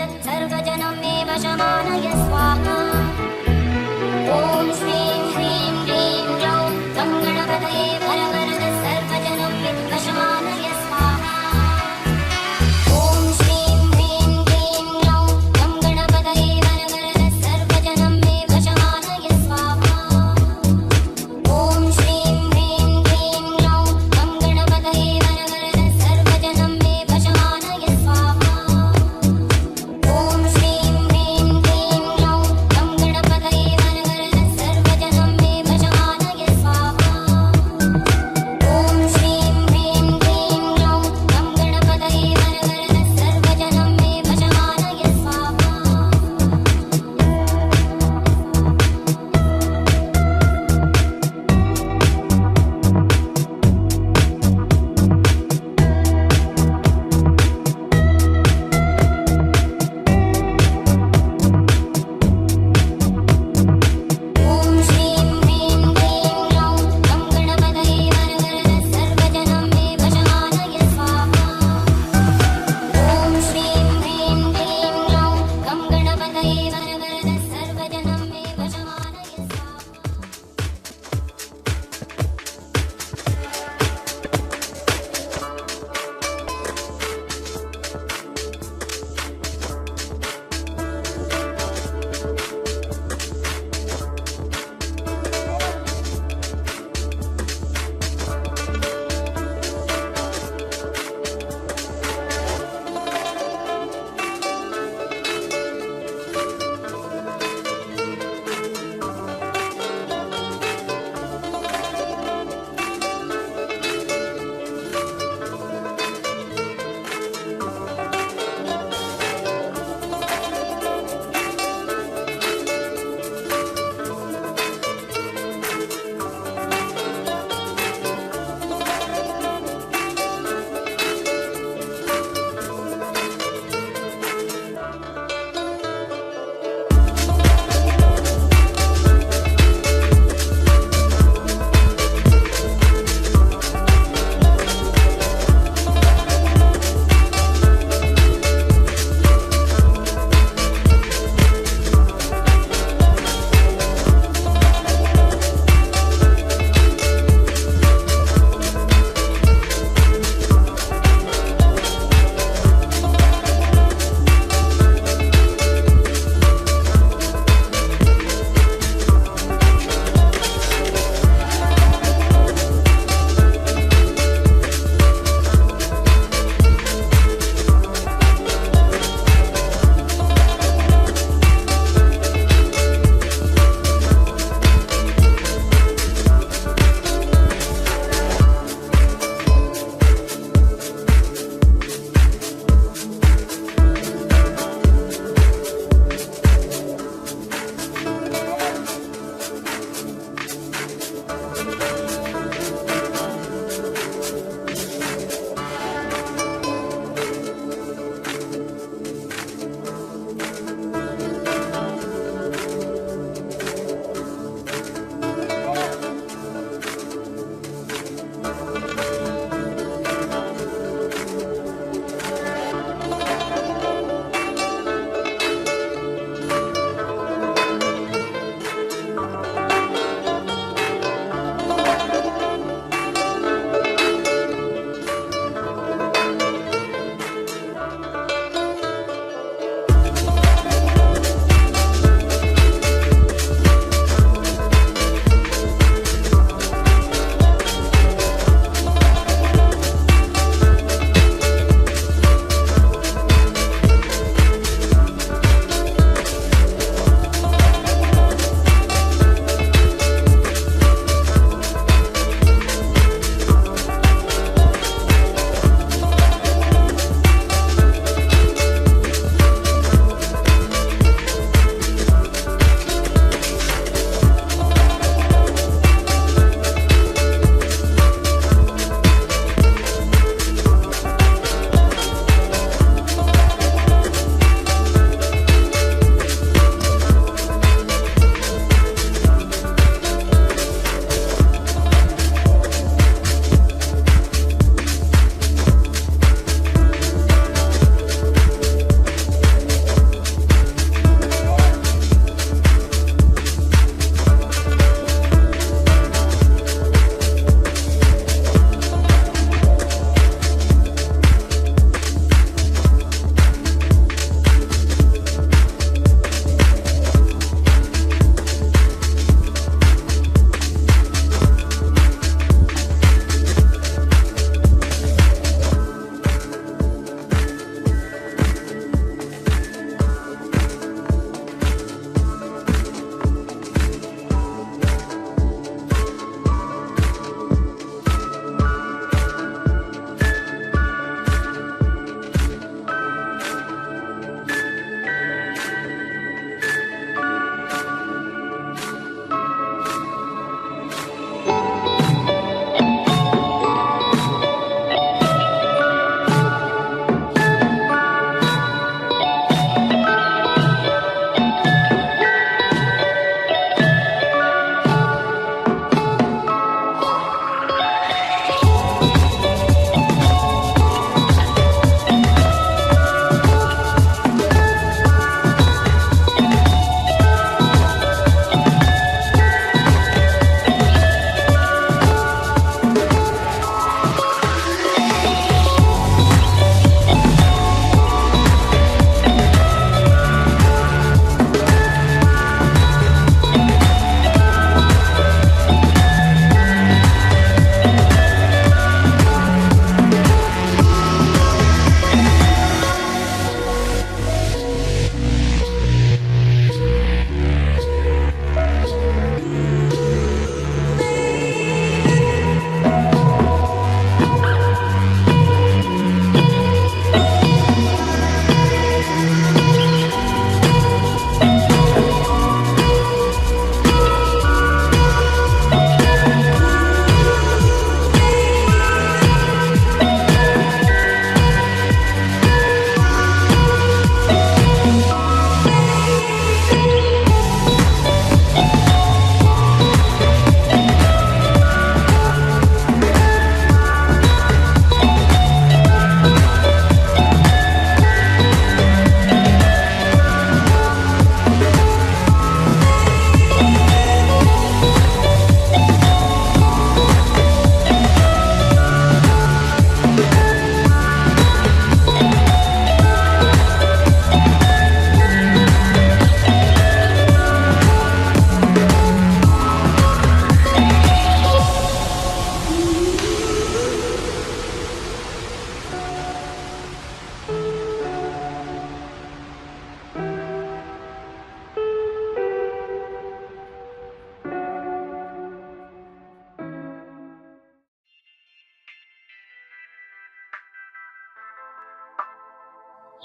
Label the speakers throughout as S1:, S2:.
S1: सर्वजनं मे वशमानय स्वाहा। ॐ श्रीं ह्रीं क्लीं ग्लौं गं गणपतये वरवरद सर्वजनं मे वशमानय स्वाहा। ॐ श्रीं ह्रीं क्लीं ग्लौं गं गणपतये वरवरद सर्वजनं मे वशमानय स्वाहा। ॐ श्रीं ह्रीं क्लीं ग्लौं गं गणपतये वरवरद सर्वजनं मे वशमानय स्वाहा। ॐ श्रीं ह्रीं क्लीं ग्लौं गं गणपतये वरवरद सर्वजनं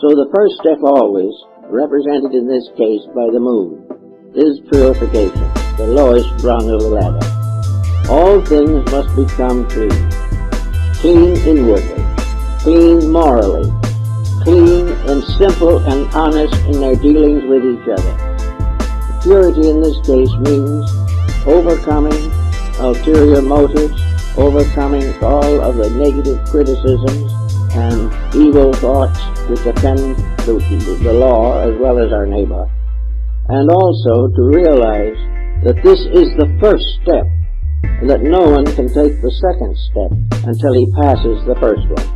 S2: So the first step always, represented in this case by the moon, is purification, the lowest rung of the ladder. All things must become clean. Clean inwardly, clean morally, clean and simple and honest in their dealings with each other. Purity in this case means overcoming ulterior motives, overcoming all of the negative criticisms and evil thoughts which offend the law as well as our neighbor, and also to realize that this is the first step, and that no one can take the second step until he passes the first one.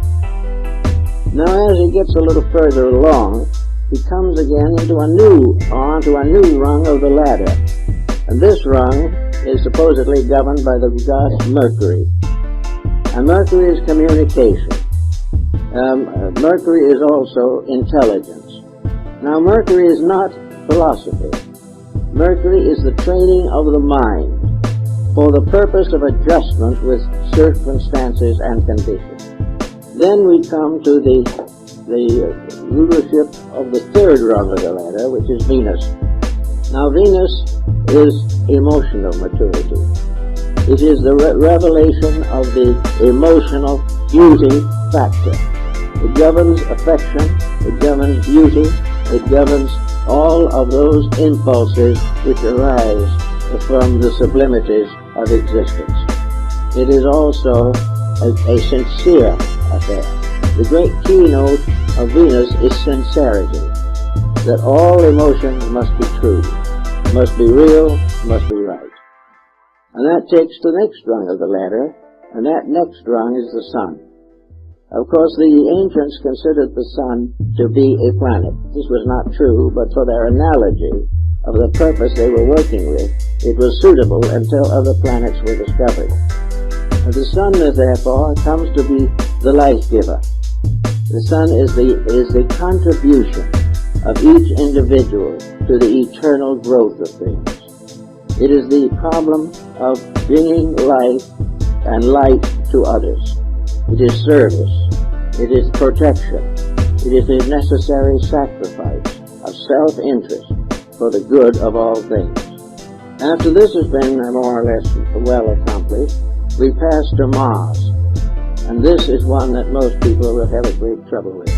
S2: Now as he gets a little further along, he comes again onto a new rung of the ladder, and this rung is supposedly governed by the god Mercury. And Mercury is communication. Mercury is also intelligence. Now Mercury is not philosophy. Mercury is the training of the mind for the purpose of adjustment with circumstances and conditions. Then we come to the rulership of the third rung of the ladder, which is Venus. Now Venus is emotional maturity. It is the revelation of the emotional beauty factor. It governs affection, it governs beauty, it governs all of those impulses which arise from the sublimities of existence. It is also a sincere affair. The great keynote of Venus is sincerity, that all emotions must be true, must be real, must be right. And that takes the next rung of the ladder, and that next rung is the sun. Of course, the ancients considered the sun to be a planet. This was not true, but for their analogy of the purpose they were working with, it was suitable until other planets were discovered. And the sun, therefore, comes to be the life giver. The sun is the contribution of each individual to the eternal growth of things. It is the problem of bringing life and light to others. It is service. It is protection. It is a necessary sacrifice of self-interest for the good of all things. After this has been more or less well accomplished, we pass to Mars. And this is one that most people will have a great trouble with.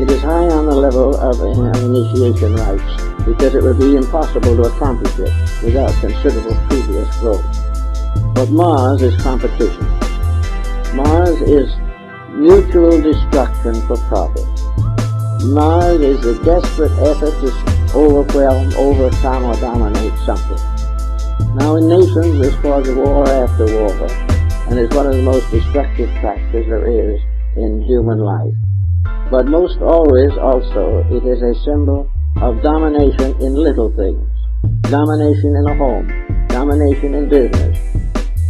S2: It is high on the level of initiation rites, because it would be impossible to accomplish it without considerable previous growth. But Mars is competition. Mars is mutual destruction for profit. Mars is the desperate effort to overwhelm, overcome, or dominate something. Now in nations there's cause war after war, and it's one of the most destructive factors there is in human life. But most always also it is a symbol of domination in little things. Domination in a home, domination in business,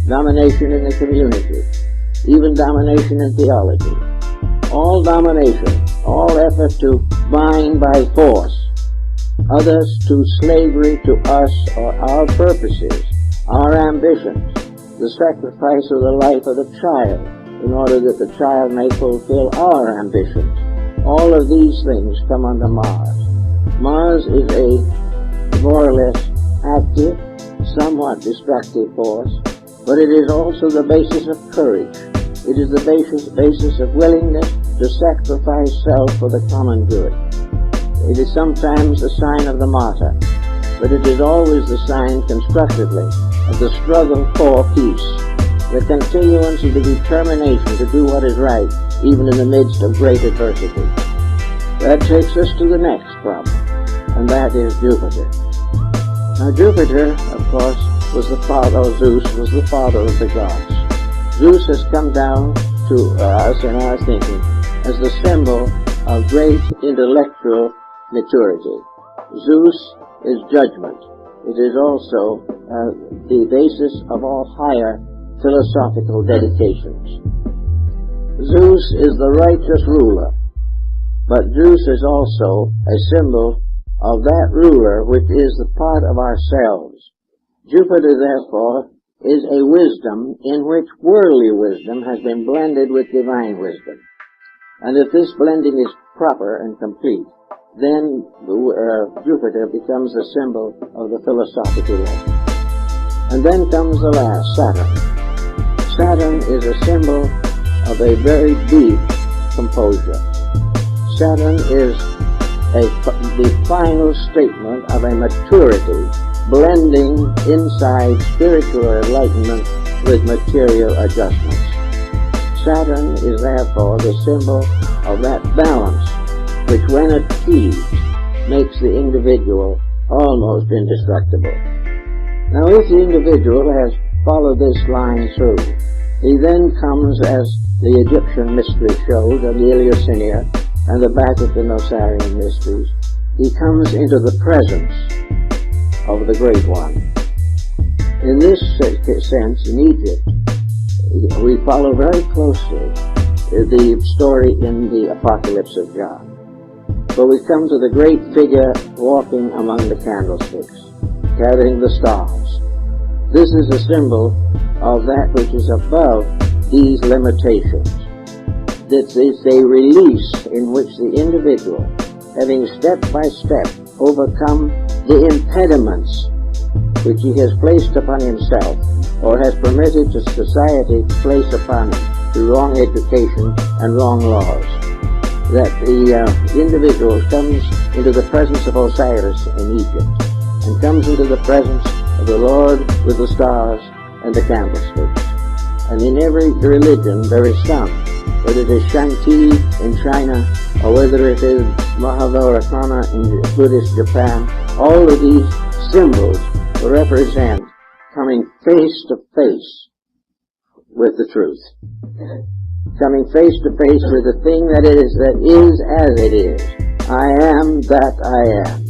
S2: domination in the community, even domination in theology. All domination, all effort to bind by force others to slavery to us or our purposes, our ambitions, the sacrifice of the life of the child in order that the child may fulfill our ambitions. All of these things come under Mars. Mars is a more or less active, somewhat destructive force, but it is also the basis of courage. It is the basis of willingness to sacrifice self for the common good. It is sometimes the sign of the martyr, but it is always the sign constructively of the struggle for peace, the continuance of the determination to do what is right, even in the midst of great adversity. That takes us to the next problem, and that is Jupiter. Now Jupiter, of course, was the father of Zeus, was the father of the gods. Zeus has come down to us in our thinking as the symbol of great intellectual maturity. Zeus is judgment. It is also the basis of all higher philosophical dedications. Zeus is the righteous ruler, but Zeus is also a symbol of that ruler which is the part of ourselves. Jupiter, therefore, is a wisdom in which worldly wisdom has been blended with divine wisdom. And if this blending is proper and complete, then Jupiter becomes a symbol of the philosophic elect. And then comes the last, Saturn. Saturn is a symbol of a very deep composure. Saturn is the final statement of a maturity, blending inside spiritual enlightenment with material adjustments. Saturn is therefore the symbol of that balance which, when achieved, makes the individual almost indestructible. Now, if the individual has followed this line through, he then comes, as the Egyptian mystery showed, and the Eleusinian, and the Vatican Osirian mysteries, he comes into the presence of the Great One. In this sense, in Egypt, we follow very closely the story in the Apocalypse of John. For we come to the great figure walking among the candlesticks, carrying the stars. This is a symbol of that which is above these limitations. This is a release in which the individual, having step by step overcome the impediments which he has placed upon himself, or has permitted to society to place upon him through wrong education and wrong laws, that the individual comes into the presence of Osiris in Egypt, and comes into the presence of the Lord with the stars and the candlesticks. And in every religion there is some, whether it is Shanti in China, or whether it is Mahavaratana in Buddhist Japan, all of these symbols represent coming face to face with the truth. Coming face to face with the thing that is as it is. I am that I am.